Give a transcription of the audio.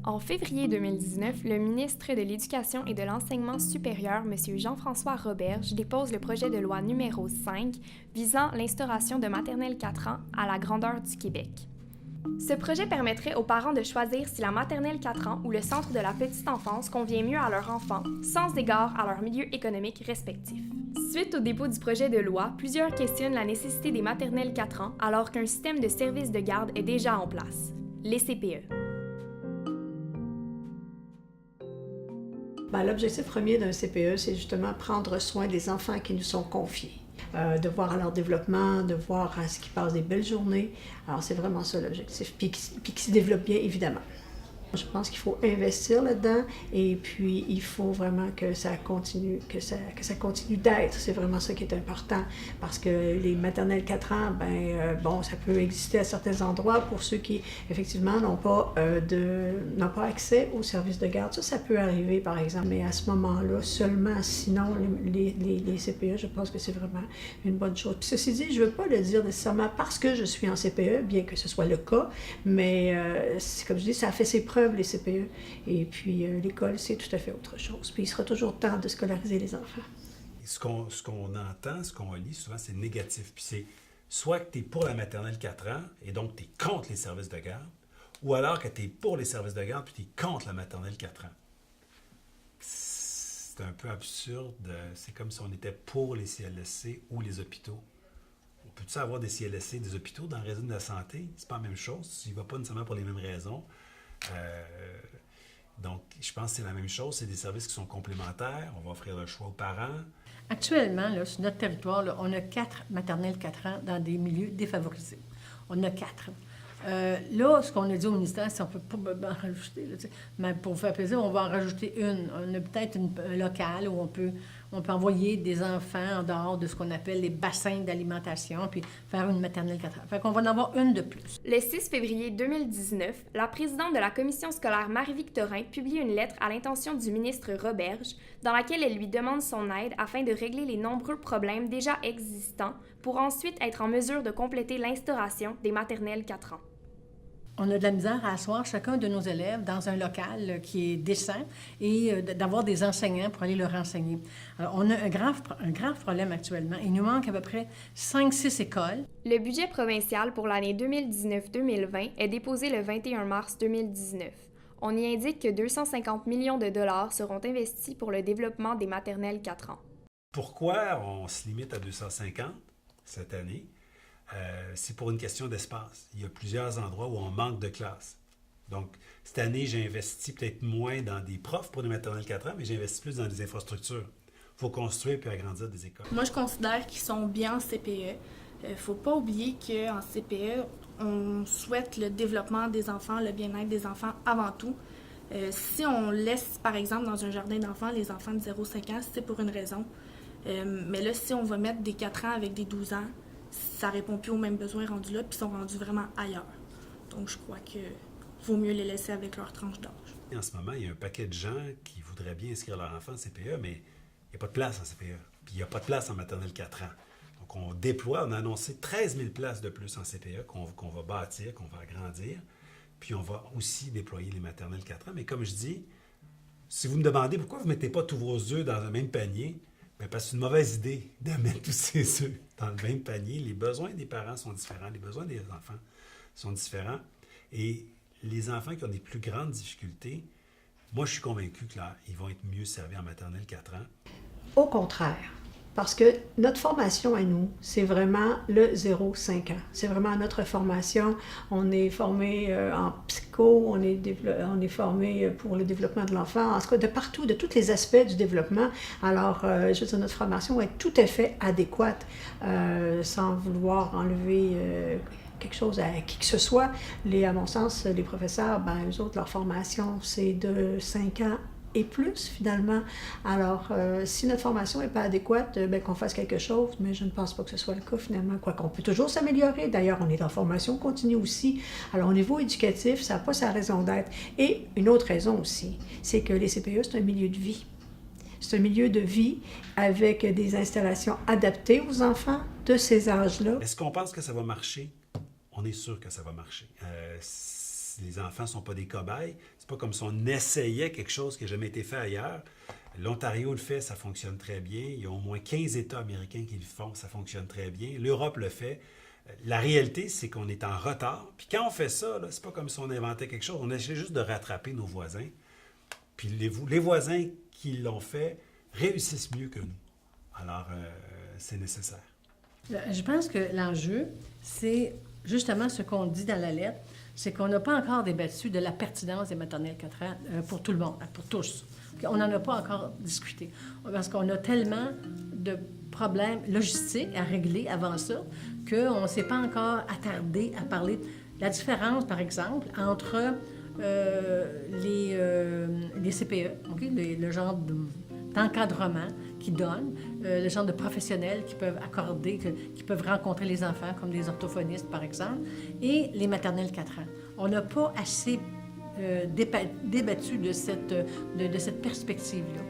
En février 2019, le ministre de l'Éducation et de l'Enseignement supérieur, M. Jean-François Roberge, dépose le projet de loi numéro 5 visant l'instauration de maternelle 4 ans à la grandeur du Québec. Ce projet permettrait aux parents de choisir si la maternelle 4 ans ou le centre de la petite enfance convient mieux à leur enfant, sans égard à leur milieu économique respectif. Suite au dépôt du projet de loi, plusieurs questionnent la nécessité des maternelles 4 ans alors qu'un système de service de garde est déjà en place, les CPE. L'objectif premier d'un CPE, c'est justement prendre soin des enfants qui nous sont confiés, de voir leur développement, de voir à ce qu'ils passent des belles journées. Alors, c'est vraiment ça l'objectif, puis qu'ils se développent bien, évidemment. Je pense qu'il faut investir là-dedans et puis il faut vraiment que ça continue, que ça continue d'être. C'est vraiment ça qui est important parce que les maternelles 4 ans, ça peut exister à certains endroits pour ceux qui, effectivement, n'ont pas accès aux services de garde. Ça peut arriver, par exemple, mais à ce moment-là, seulement, sinon, les CPE, je pense que c'est vraiment une bonne chose. Puis, ceci dit, je ne veux pas le dire nécessairement parce que je suis en CPE, bien que ce soit le cas, mais comme je dis, ça a fait ses preuves, les CPE. Et puis, l'école, c'est tout à fait autre chose. Puis, il sera toujours temps de scolariser les enfants. Ce qu'on entend, ce qu'on lit souvent, c'est négatif. Puis c'est soit que tu es pour la maternelle 4 ans et donc tu es contre les services de garde, ou alors que tu es pour les services de garde puis tu es contre la maternelle 4 ans. C'est un peu absurde. C'est comme si on était pour les CLSC ou les hôpitaux. On peut-tu avoir des CLSC, des hôpitaux dans le réseau de la santé? C'est pas la même chose. Tu n'y vas pas nécessairement pour les mêmes raisons. Donc, je pense que c'est la même chose. C'est des services qui sont complémentaires. On va offrir le choix aux parents. Actuellement, là, sur notre territoire, là, on a 4 maternelles 4 ans dans des milieux défavorisés. On a 4. Là, ce qu'on a dit au ministère, c'est qu'on ne peut pas en rajouter. Là, mais pour vous faire plaisir, on va en rajouter une. On a peut-être un local où on peut envoyer des enfants en dehors de ce qu'on appelle les bassins d'alimentation, puis faire une maternelle 4 ans. Fait qu'on va en avoir une de plus. Le 6 février 2019, la présidente de la commission scolaire Marie-Victorin publie une lettre à l'intention du ministre Roberge, dans laquelle elle lui demande son aide afin de régler les nombreux problèmes déjà existants pour ensuite être en mesure de compléter l'instauration des maternelles 4 ans. On a de la misère à asseoir chacun de nos élèves dans un local qui est décent et d'avoir des enseignants pour aller leur enseigner. Alors, on a un grave problème actuellement. Il nous manque à peu près 5-6 écoles. Le budget provincial pour l'année 2019-2020 est déposé le 21 mars 2019. On y indique que 250 millions de dollars seront investis pour le développement des maternelles 4 ans. Pourquoi on se limite à 250 cette année? C'est pour une question d'espace. Il y a plusieurs endroits où on manque de classes. Donc, cette année, j'ai investi peut-être moins dans des profs pour les maternelles 4 ans, mais j'ai investi plus dans des infrastructures. Il faut construire puis agrandir des écoles. Moi, je considère qu'ils sont bien en CPE. Il ne faut pas oublier qu'en CPE, on souhaite le développement des enfants, le bien-être des enfants avant tout. Si on laisse, par exemple, dans un jardin d'enfants, les enfants de 0-5 ans, c'est pour une raison. Mais là, si on va mettre des 4 ans avec des 12 ans, ça répond plus aux mêmes besoins rendus là, puis ils sont rendus vraiment ailleurs. Donc, je crois qu'il vaut mieux les laisser avec leur tranche d'âge. En ce moment, il y a un paquet de gens qui voudraient bien inscrire leur enfant en CPE, mais il n'y a pas de place en CPE. Puis il n'y a pas de place en maternelle 4 ans. Donc, on déploie, on a annoncé 13 000 places de plus en CPE qu'on va bâtir, qu'on va agrandir. Puis on va aussi déployer les maternelles 4 ans. Mais comme je dis, si vous me demandez pourquoi vous ne mettez pas tous vos œufs dans un même panier, bien parce que c'est une mauvaise idée de mettre tous ces œufs dans le même panier. Les besoins des parents sont différents, les besoins des enfants sont différents. Et les enfants qui ont des plus grandes difficultés, moi, je suis convaincu que là, ils vont être mieux servis en maternelle 4 ans. Au contraire, parce que notre formation à nous, c'est vraiment le 0-5 ans. C'est vraiment notre formation. On est formé en psycho, on est formé pour le développement de l'enfant, en tout cas de partout, de tous les aspects du développement. Alors, je veux dire, notre formation est tout à fait adéquate, sans vouloir enlever quelque chose à qui que ce soit. À mon sens, les professeurs, eux autres, leur formation, c'est de 5 ans et plus, finalement. Alors, si notre formation n'est pas adéquate, qu'on fasse quelque chose, mais je ne pense pas que ce soit le cas, finalement. Quoi qu'on peut toujours s'améliorer. D'ailleurs, on est en formation continue aussi. Alors, au niveau éducatif, ça n'a pas sa raison d'être. Et une autre raison aussi, c'est que les CPE, c'est un milieu de vie. C'est un milieu de vie avec des installations adaptées aux enfants de ces âges-là. Est-ce qu'on pense que ça va marcher? On est sûr que ça va marcher. les enfants ne sont pas des cobayes. C'est pas comme si on essayait quelque chose qui n'a jamais été fait ailleurs. L'Ontario le fait, ça fonctionne très bien. Il y a au moins 15 États américains qui le font, ça fonctionne très bien. L'Europe le fait. La réalité, c'est qu'on est en retard. Puis quand on fait ça, là, c'est pas comme si on inventait quelque chose. On essaie juste de rattraper nos voisins. Puis les voisins qui l'ont fait réussissent mieux que nous. Alors, c'est nécessaire. Je pense que l'enjeu, c'est justement ce qu'on dit dans la lettre, c'est qu'on n'a pas encore débattu de la pertinence des maternelles 4 ans pour tout le monde, pour tous. On n'en a pas encore discuté. Parce qu'on a tellement de problèmes logistiques à régler avant ça qu'on ne s'est pas encore attardé à parler de la différence, par exemple, entre les CPE, okay? Le genre d'encadrement qu'ils donnent, le genre de professionnels qui peuvent accorder, qui peuvent rencontrer les enfants, comme des orthophonistes, par exemple, et les maternelles 4 ans. On n'a pas assez débattu de cette perspective-là.